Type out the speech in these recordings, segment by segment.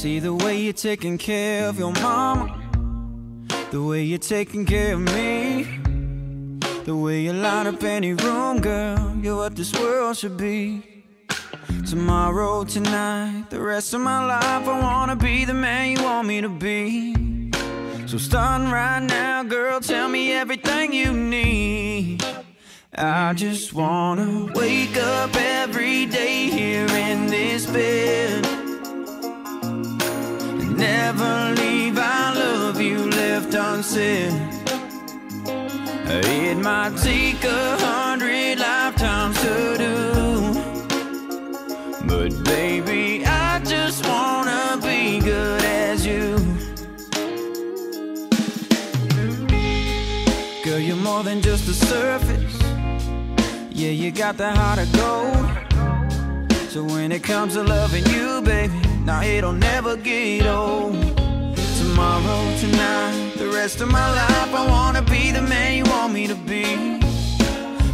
See the way you're taking care of your mama, the way you're taking care of me, the way you light up any room, girl. You're what this world should be. Tomorrow, tonight, the rest of my life, I wanna be the man you want me to be. So starting right now, girl, tell me everything you need. I just wanna wake up every day here in this bed and never leave our love you left unsaid. It might take 100 lifetimes to do, but baby, I just wanna be good as you. Girl, you're more than just the surface. Yeah, you got the heart of gold. So when it comes to loving you, baby, now it'll never get old. Tomorrow, tonight, the rest of my life, I wanna be the man you want me to be.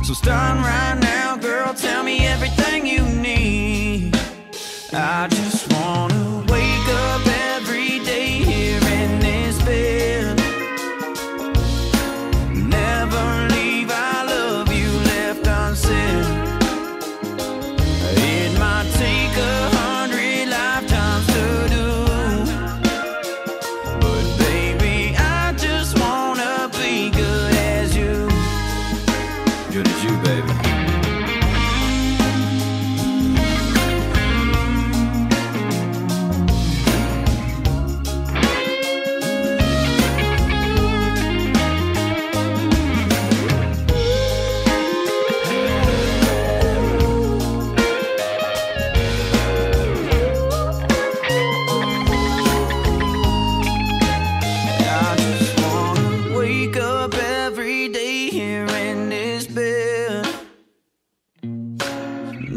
So starting right now, girl, tell me everything you need. I just wanna wake up every day here in this bed, never leave our love you left unsaid. It might take 100 lifetimes to do, but baby, I just wanna be good as you. Good as you, baby.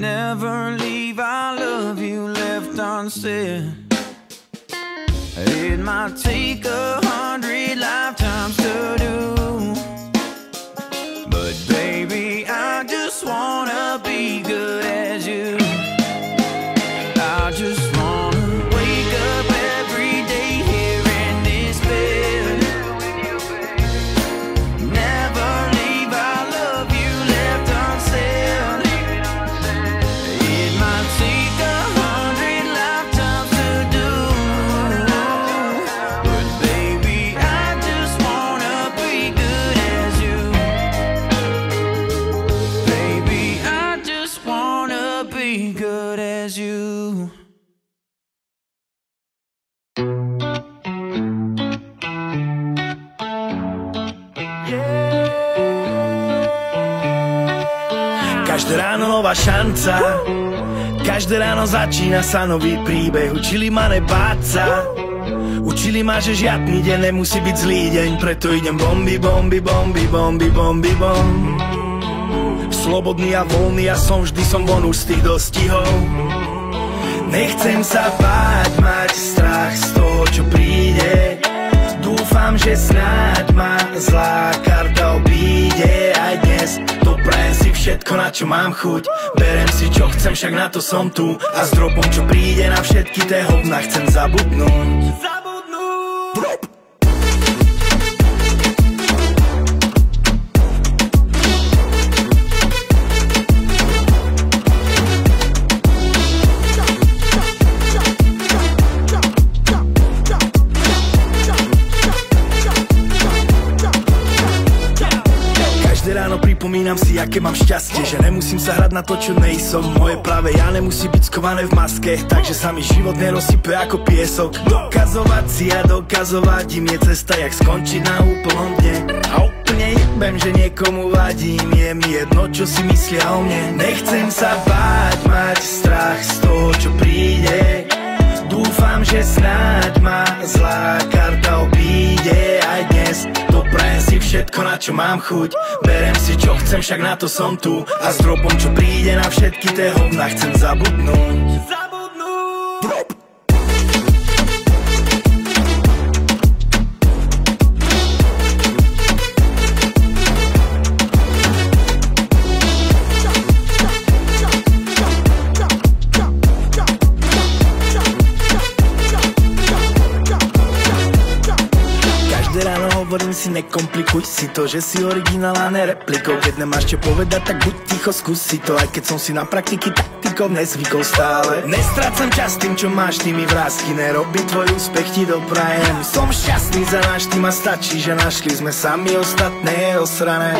Never leave our love you left unsaid. It might take 100 lifetimes to do, but baby, I just wanna be good as you. I just wanna wake up every day here in this bed, never leave our love you left unsaid. It might take 100 lifetimes to do, but baby, I just wanna be good as you. Baby, I just wanna be good as you. Každé ráno nová šanca, každé ráno začína sa nový príbeh. Učili ma nebáť sa, učili ma, že žiadny deň nemusí byť zlý deň. Preto idem bomby, bomby, bomby, bomby, bomby, bomb. Slobodný a voľný, ja som vždy von už z tých dostihov. Nechcem sa báť, mať strach z toho, čo príde. Dúfam, že snáď ma zlá karta obíde. Aj dnes doprajem si všetko, na čo mám chuť. Berem si, čo chcem, však na to som tu. A s dropom, čo príde, na všetky té hovna chcem zabudnúť. Pripomínam si, aké mám šťastie, že nemusím sa hrať na to, čo nejsom. Moje práve ja nemusí byť skované v maske, takže sa mi život nerozsype ako piesok. Dokazovať si a dokazovať im je cesta, jak skončiť na úplnom dne. A úplne jebem, že niekomu vadím, je mi jedno, čo si myslia o mne. Nechcem sa báť, mať strach z toho, čo príde. Dúfam, že snáď ma zlá karta obíde. Aj dnes doprajem si všetko, na čo mám chuť. Berem si, čo chcem, však na to som tu. A s dropom, čo príde, na všetky té hovna chcem zabudnúť. hovorím si, nekomplikuj si to, že si originál a nereplikou. Keď nemáš čo povedať, tak buď ticho, skúsi to. Aj keď som si na praktiky taktikou nezvykol stále. Nestrácam čas tým, čo máš, ty mi vrásky nerobí, tvoj úspech ti doprajem. Som šťastný za náš tým a stačí, že našli sme sami, ostatné je osrané.